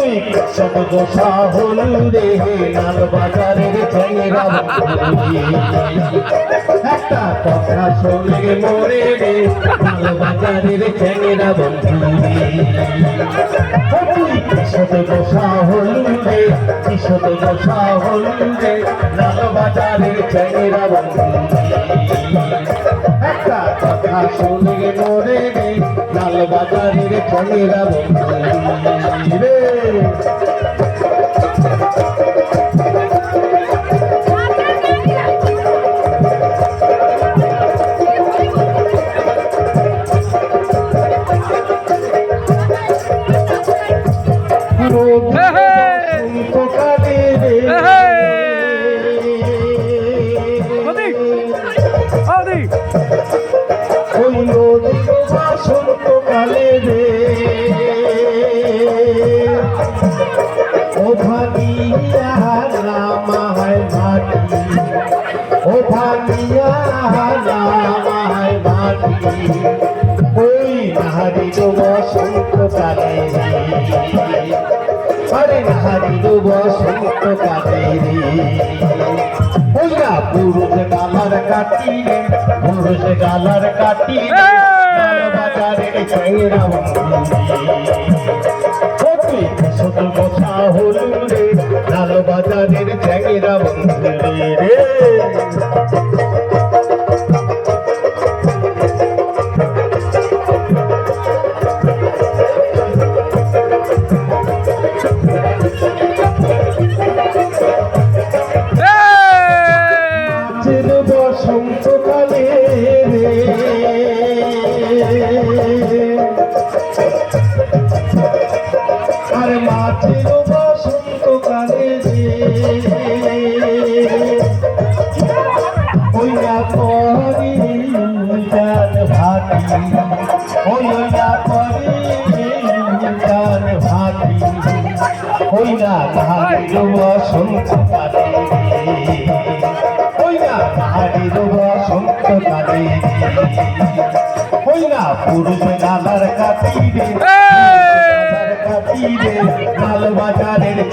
তুই সব গোসা হলু রে লাল বাজারের ছেলেরা একটা কথা শুনে মরে রে লাল বাজারের ছেলেরা বন্ধু তুই কিসত গোসা হলু রে কিসত গোসা হলু রে লাল বাজারের ছেলেরা বন্ধু একটা কথা শুনে মরে রে লাল বাজারের ছেলেরা বন্ধু রে বসন্তকালে রে ও ভানিয়া রামায় ভাটি ও ভানিয়া রামায় ভাটি ওই নাহারির বসন্তকালে রে আরে নাহারির বসন্তকালে রে ওইরা পুরুষ গালার কাটি রে পুরুষ গালার কাটি রে বাজারের ছেলেরা বন্ধু শুধু গোসা হলু রে লাল বাজারের ছেলেরা বন্ধু রে বসন্তকালে রে আর মাছের বসন্তকালে রে ওই না করি জান ভাটি ওই না করি জান ভাটি ওই না নাহারির বসন্তকালে ওই না নাহারির বসন্তকালে ওই না পুরুষ গালার কাটি রে লাল বাজারের